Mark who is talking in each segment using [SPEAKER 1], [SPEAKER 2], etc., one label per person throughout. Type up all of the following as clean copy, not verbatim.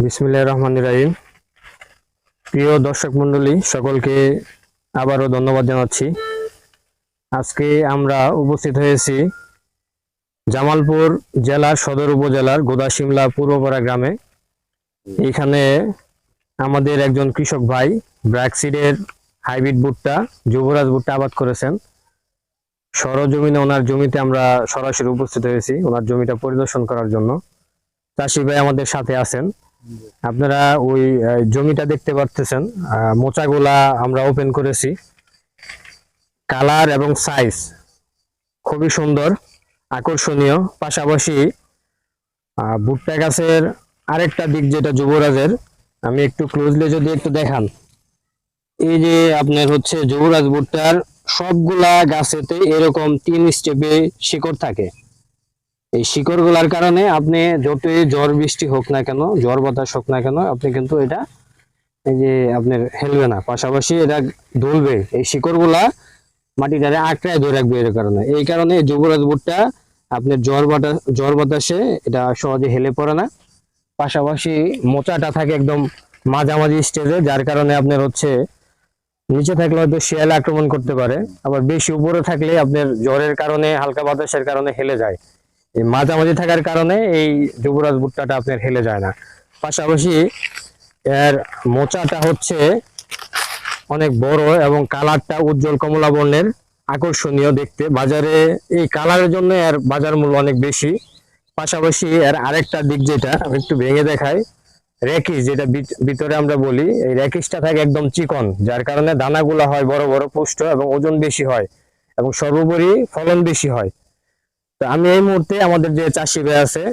[SPEAKER 1] বিসমিল্লাহির রহমানির রহিম। প্রিয় দর্শক মণ্ডলী, সকলকে আবারও ধন্যবাদ জানাচ্ছি। আজকে আমরা উপস্থিত হয়েছি জামালপুর জেলার সদর উপজেলার গোদাশিমলা পূর্বপাড়া গ্রামে। এখানে আমাদের একজন কৃষক ভাই ব্র্যাকসিডের হাইব্রিড ভুট্টা, যুবরাজ ভুট্টা আবাদ করেছেন। সরজমিনে ওনার জমিতে আমরা সরাসরি উপস্থিত হয়েছি ওনার জমিটা পরিদর্শন করার জন্য। চাষি ভাই আমাদের সাথে আছেন। আপনারা ওই জমিটা দেখতে পারতেছেন, মোচাগুলা আমরা ওপেন করেছি। কালার এবং সাইজ খুবই সুন্দর, আকর্ষণীয়। পাশাপাশি ভুট্টা গাছের আরেকটা দিক যেটা যুবরাজের, আমি একটু ক্লোজলি যদি একটু দেখান, এই যে আপনার হচ্ছে যুবরাজ ভুট্টার সবগুলা গাছেতে এরকম 3 স্টেপে শিকড় থাকে। এই শিকড় গুলার কারণে আপনি যতই ঝড় বৃষ্টি হোক না কেন, ঝড় বাতাস হোক না কেন, আপনি কিন্তু এটা এই যে আপনার হেলবে না, পাশাপাশি এটা দুলবে। এই শিকড় গুলা মাটিটারে আঁকড়ায় ধরে রাখবে। এই কারণে যুবরাজ ভুট্টা আপনার ঝড় বাতাসে এটা সহজে হেলে পড়ে না। পাশাপাশি মোচাটা থাকে একদম মাঝামাঝি স্টেজে, যার কারণে আপনার হচ্ছে নিচে থাকলে হয়তো শিয়াল আক্রমণ করতে পারে, আবার বেশি উপরে থাকলে আপনার ঝড়ের কারণে, হালকা বাতাসের কারণে হেলে যায়। এই মাঝামাঝি থাকার কারণে এই যুবরাজ ভুট্টাটা আপনার হেলে যায় না। পাশাপাশি এর মোচাটা হচ্ছে অনেক বড় এবং কালারটা উজ্জ্বল কমলা বর্ণের, আকর্ষণীয় দেখতে। বাজারে এই কালারের জন্য এর বাজার মূল্য অনেক বেশি। পাশাপাশি এর আরেকটা দিক যেটা আমি একটু ভেঙে দেখাই, র্যাকিস যেটা ভিতরে আমরা বলি, এই র্যাকিসটা থাকে একদম চিকন, যার কারণে দানাগুলা হয় বড় বড়, পুষ্ট এবং ওজন বেশি হয়, এবং সর্বোপরি ফলন বেশি হয়। তো আমি এই মুহূর্তে আমাদের যে চাষি ভাই আছে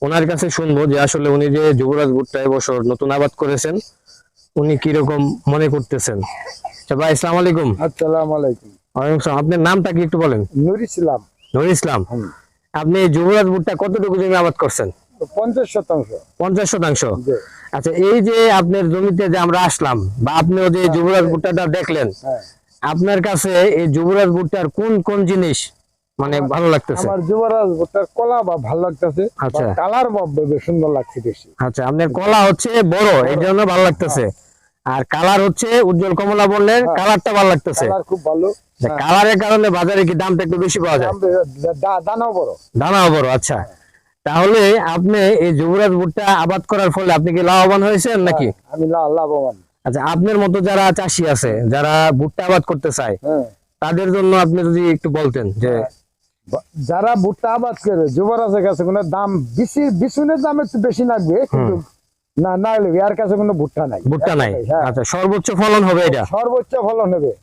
[SPEAKER 1] ওনার কাছে শুনবো যে আসলে উনি যে যুবরাজ ভুট্টা এবছর নতুন আবাদ করেছেন, উনি কিরকম মনে করতেছেন। ভাই আসসালামু আলাইকুম।
[SPEAKER 2] আসসালামু আলাইকুম।
[SPEAKER 1] ওয়ালাইকুম আসসালাম। আপনার নামটা কি একটু বলেন?
[SPEAKER 2] নূর ইসলাম।
[SPEAKER 1] নূর ইসলাম। আপনি যুবরাজ ভুট্টা কতটুকু জমি আবাদ করছেন?
[SPEAKER 2] 50%।
[SPEAKER 1] 50%। আচ্ছা, এই যে আপনার জমিতে যে আমরা আসলাম, বা আপনিও যে যুবরাজ ভুট্টাটা দেখলেন, আপনার কাছে এই যুবরাজ ভুট্টার কোন কোন জিনিস মানে ভালো লাগতেছে?
[SPEAKER 2] আমার যুবরাজ ভুট্টার কলা বা ভালো লাগতেছে।
[SPEAKER 1] আচ্ছা,
[SPEAKER 2] কালার বেশ সুন্দর লাগছে বেশি।
[SPEAKER 1] আচ্ছা, আপনার কলা হচ্ছে বড়, এই জন্য ভালো লাগতেছে। আর কালার হচ্ছে উজ্জ্বল কমলা বর্ণের, কালারটা ভালো লাগতেছে।
[SPEAKER 2] কালার খুব ভালো।
[SPEAKER 1] কালারের কারণে বাজারে কি দামটা একটু বেশি পাওয়া যায়?
[SPEAKER 2] দানাও বড়।
[SPEAKER 1] দানাও বড়। আচ্ছা, তাহলে আপনি এই যুবরাজ ভুট্টা আবাদ করার ফলে আপনি কি লাভবান হয়েছেন নাকি?
[SPEAKER 2] আমি লাভবান।
[SPEAKER 1] আচ্ছা, আপনার মতো যারা চাষি আছে, যারা ভুট্টা আবাদ করতে চায়, তাদের জন্য আপনি যদি একটু বলতেন যে
[SPEAKER 2] যারা ভুট্টা আবাদ করে যুবরাজের কাছে কোনো দাম বিছুনের দাম একটু বেশি লাগবে, কিন্তু না এর কাছে কোনো ভুট্টা নাই।
[SPEAKER 1] ভুট্টা নাই। আচ্ছা, সর্বোচ্চ ফলন হবে এটা?
[SPEAKER 2] সর্বোচ্চ ফলন হবে।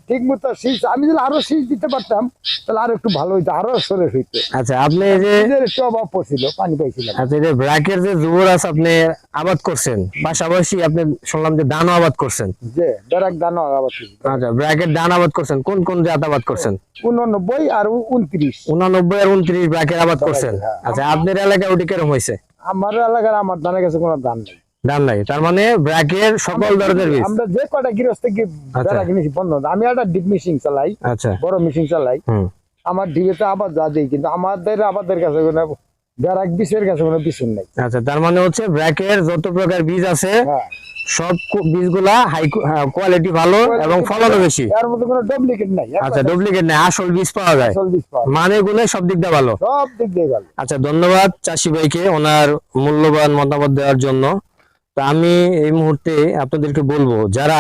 [SPEAKER 2] ঠিক মতো শীষ, আমি যদি আরো শীষ দিতে পারতাম তাহলে আরো একটু ভালো হইতো, আরো সরে হইতো।
[SPEAKER 1] আচ্ছা, আপনি যে
[SPEAKER 2] একটু অভাব পড়ছিল, পানি পাইছিলাম।
[SPEAKER 1] আচ্ছা, যে ব্র্যাকের যে যুবরাজ আপনি আবাদ করছেন, পাশাপাশি আপনি শুনলাম যে ধানও আবাদ করছেন।
[SPEAKER 2] যে ব্র্যাক ধান আবাদ করছি।
[SPEAKER 1] আচ্ছা, ব্র্যাকের ধান আবাদ করছেন, কোন কোন জাত আবাদ করছেন?
[SPEAKER 2] 89 আর 29।
[SPEAKER 1] 89 আর 29 ব্র্যাকের আবাদ করছেন। আচ্ছা, আপনার এলাকায় ওটি কিরকম হয়েছে?
[SPEAKER 2] আমার এলাকার আমার ধানের কাছে কোনো ধান নেই।
[SPEAKER 1] ধান নাই, তার মানে ব্র্যাকের সকল ধরনের বীজ।
[SPEAKER 2] আমরা যে কটা গৃহস্থ ব্র্যাক নিছি বন্ধ। আমি একটা ডিপ মেশিন চালাই। আচ্ছা, বড় মেশিন চালাই। আমার ডিপেতে আবাদ যা দেই, কিন্তু আমাদের কাছে কোনো ব্র্যাক বীজের কাছে কোনো বিছুন নাই।
[SPEAKER 1] আচ্ছা, তার মানে হচ্ছে ব্র্যাকের যত প্রকার বীজ আছে সব বীজগুলা হাই কোয়ালিটি, ভালো এবং ফলনও বেশি।
[SPEAKER 2] এর মধ্যে কোনো ডুপ্লিকেট নাই।
[SPEAKER 1] আচ্ছা, ডুপ্লিকেট নাই, আসল বীজ পাওয়া যায়। মানে গুলো সব দিক দিয়ে ভালো।
[SPEAKER 2] সব দিক দিয়ে ভালো।
[SPEAKER 1] আচ্ছা, ধন্যবাদ চাষি ভাইকে ওনার মূল্যবান মতামত দেওয়ার জন্য। তো আমি এই মুহূর্তে আপনাদেরকে বলবো, যারা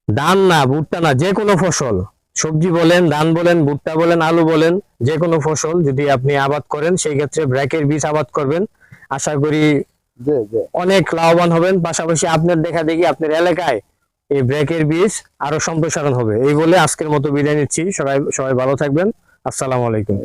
[SPEAKER 1] ধান না, ভুট্টা না, যে কোনো ফসল, সবজি বলেন, ধান বলেন, ভুট্টা বলেন, আলু বলেন, যে কোনো ফসল যদি আপনি আবাদ করেন, সেই ক্ষেত্রে ব্র্যাকের বীজ আবাদ করবেন। আশা করি অনেক লাভবান হবেন। পাশাপাশি আপনার দেখা দেখি আপনার এলাকায় এই ব্র্যাকের বীজ আরো সম্প্রসারণ হবে। এই বলে আজকের মতো বিদায় নিচ্ছি। সবাই ভালো থাকবেন। আসসালামু আলাইকুম।